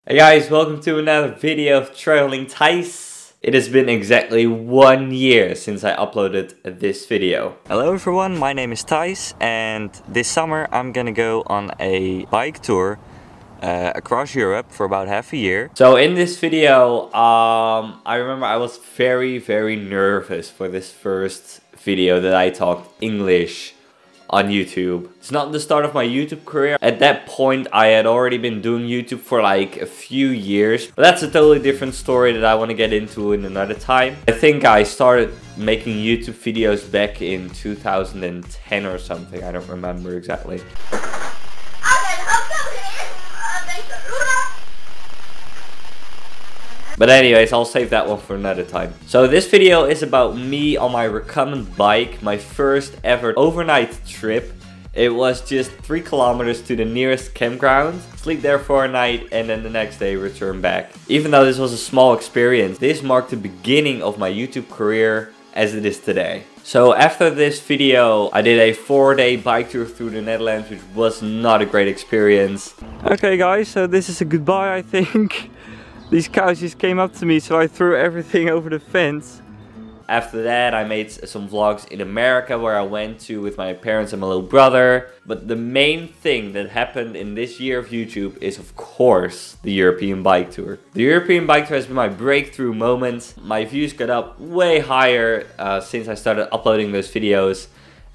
Hey guys, welcome to another video of TravelingTice. It has been exactly 1 year since I uploaded this video. Hello everyone, my name is Thijs and this summer I'm gonna go on a bike tour across Europe for about half a year. So in this video, I remember I was very nervous for this first video that I talked English on YouTube. It's not the start of my YouTube career. At that point I had already been doing YouTube for like a few years, but that's a totally different story that I want to get into in another time. I think I started making YouTube videos back in 2010 or something. I don't remember exactly. But anyways, I'll save that one for another time. So this video is about me on my recumbent bike, my first ever overnight trip. It was just 3 kilometers to the nearest campground, sleep there for a night and then the next day return back. Even though this was a small experience, this marked the beginning of my YouTube career as it is today. So after this video, I did a 4-day bike tour through the Netherlands, which was not a great experience. Okay guys, so this is a goodbye I think. These cows just came up to me, so I threw everything over the fence. After that, I made some vlogs in America where I went to with my parents and my little brother. But the main thing that happened in this year of YouTube is, of course, the European bike tour. The European bike tour has been my breakthrough moment. My views got up way higher since I started uploading those videos.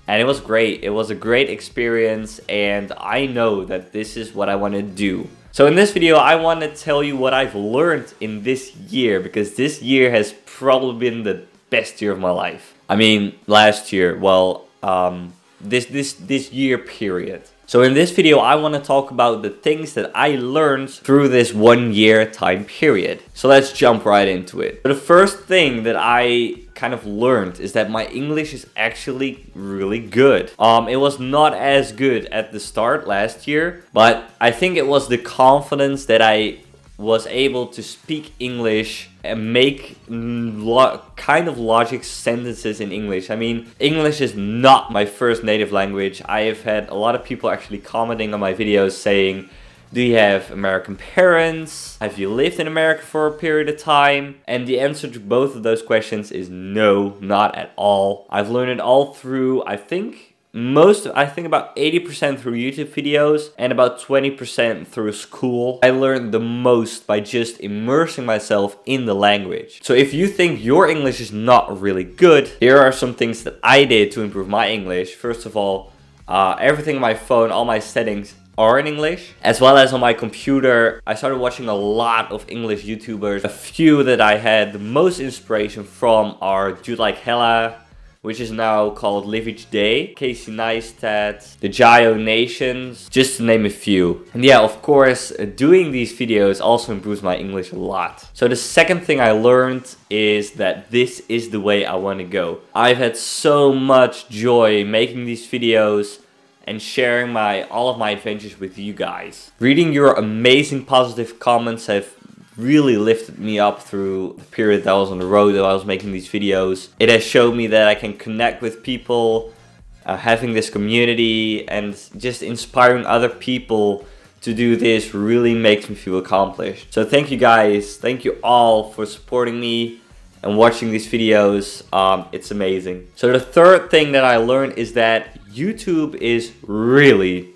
And it was great. It was a great experience and I know that this is what I want to do. So in this video I want to tell you what I've learned in this year, because this year has probably been the best year of my life. I mean last year, well this year period. So in this video I want to talk about the things that I learned through this 1 year time period. So let's jump right into it. The first thing that I kind of learned is that my English is actually really good. It was not as good at the start last year, but I think it was the confidence that I was able to speak English and make kind of logic sentences in English. I mean, English is not my first native language. I have had a lot of people actually commenting on my videos saying, do you have American parents? Have you lived in America for a period of time? And the answer to both of those questions is no, not at all. I've learned it all through, I think about 80% through YouTube videos and about 20% through school. I learned the most by just immersing myself in the language. So if you think your English is not really good, here are some things that I did to improve my English. First of all, everything on my phone, all my settings are in English, as well as on my computer. I started watching a lot of English YouTubers. A few that I had the most inspiration from are Dude Like Hella, which is now called Live Each Day, Casey Neistat, the Jayo Nations, just to name a few. And yeah, of course, doing these videos also improves my English a lot. So the second thing I learned is that this is the way I want to go. I've had so much joy making these videos and sharing all of my adventures with you guys. Reading your amazing positive comments have really lifted me up through the period that I was on the road, that I was making these videos. It has showed me that I can connect with people, having this community and just inspiring other people to do this really makes me feel accomplished. So thank you guys, thank you all for supporting me and watching these videos. It's amazing. So the third thing that I learned is that YouTube is really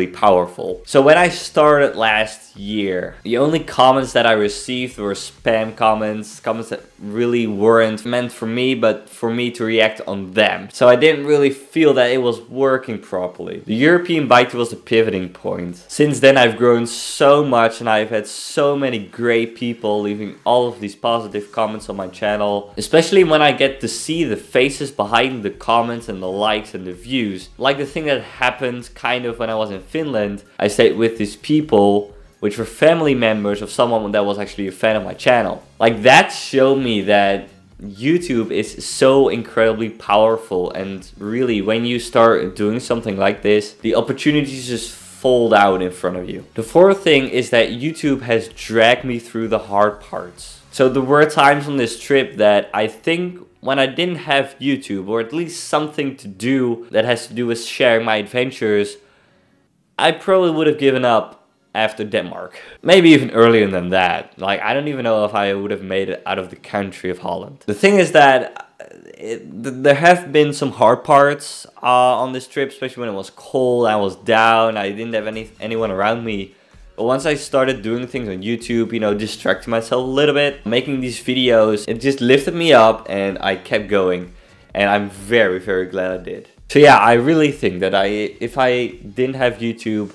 powerful. So when I started last year, the only comments that I received were spam comments that really weren't meant for me, but for me to react on them. So I didn't really feel that it was working properly. The European bike tour was the pivoting point. Since then I've grown so much and I've had so many great people leaving all of these positive comments on my channel. Especially when I get to see the faces behind the comments and the likes and the views. Like the thing that happened kind of when I was in Finland. I stayed with these people which were family members of someone that was actually a fan of my channel. Like that showed me that YouTube is so incredibly powerful, and really when you start doing something like this, the opportunities just fold out in front of you. The fourth thing is that YouTube has dragged me through the hard parts. So there were times on this trip that I think when I didn't have YouTube, or at least something to do that has to do with sharing my adventures, I probably would have given up after Denmark. Maybe even earlier than that. Like, I don't even know if I would have made it out of the country of Holland. The thing is that there have been some hard parts on this trip, especially when it was cold, I was down, I didn't have anyone around me. But once I started doing things on YouTube, you know, distracting myself a little bit, making these videos, it just lifted me up and I kept going. And I'm very, very glad I did. So yeah, I really think that if I didn't have YouTube,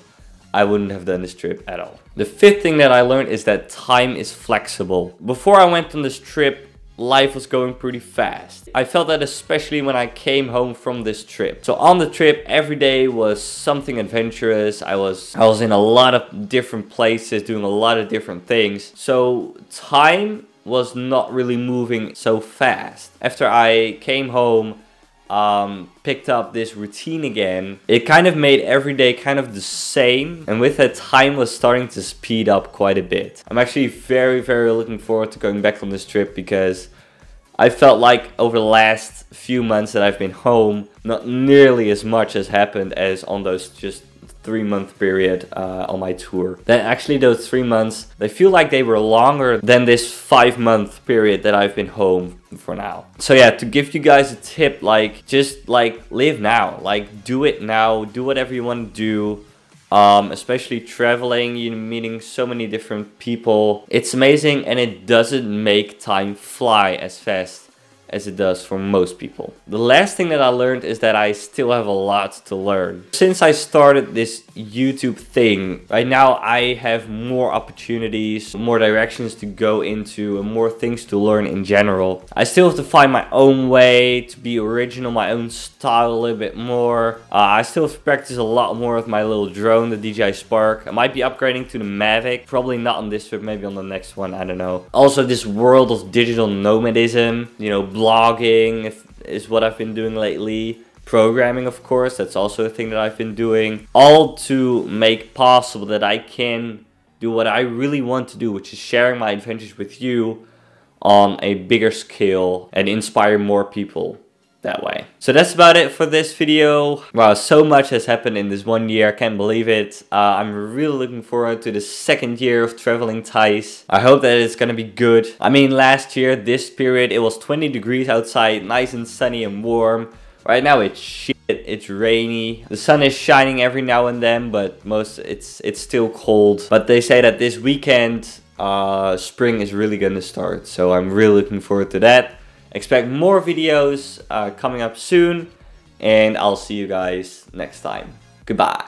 I wouldn't have done this trip at all. The fifth thing that I learned is that time is flexible. Before I went on this trip, life was going pretty fast. I felt that especially when I came home from this trip. So on the trip, every day was something adventurous. I was in a lot of different places, doing a lot of different things. So time was not really moving so fast. After I came home, picked up this routine again, it kind of made every day kind of the same, and with that, time was starting to speed up quite a bit. I'm actually very, very looking forward to going back on this trip, because I felt like over the last few months that I've been home, not nearly as much has happened as on those just 3-month period on my tour. Then actually those 3 months, they feel like they were longer than this 5-month period that I've been home for now. So yeah, to give you guys a tip, like, just like live now, like do it now, do whatever you want to do. Especially traveling, you're meeting so many different people. It's amazing, and it doesn't make time fly as fast as it does for most people. The last thing that I learned is that I still have a lot to learn. Since I started this YouTube thing, right now I have more opportunities, more directions to go into, and more things to learn in general. I still have to find my own way, to be original, my own style a little bit more. I still have to practice a lot more with my little drone, the DJI Spark. I might be upgrading to the Mavic, probably not on this trip, maybe on the next one, I don't know. Also, this world of digital nomadism, you know, blogging is what I've been doing lately. Programming, of course, that's also a thing that I've been doing. All to make possible that I can do what I really want to do, which is sharing my adventures with you on a bigger scale and inspire more people that way. So that's about it for this video. Wow, so much has happened in this 1 year, I can't believe it. I'm really looking forward to the second year of TravelingTice. I hope that it's gonna be good. I mean, last year, this period, it was 20 degrees outside, nice and sunny and warm. Right now it's shit, it's rainy. The sun is shining every now and then, but it's still cold. But they say that this weekend, spring is really gonna start. So I'm really looking forward to that. Expect more videos coming up soon, and I'll see you guys next time. Goodbye.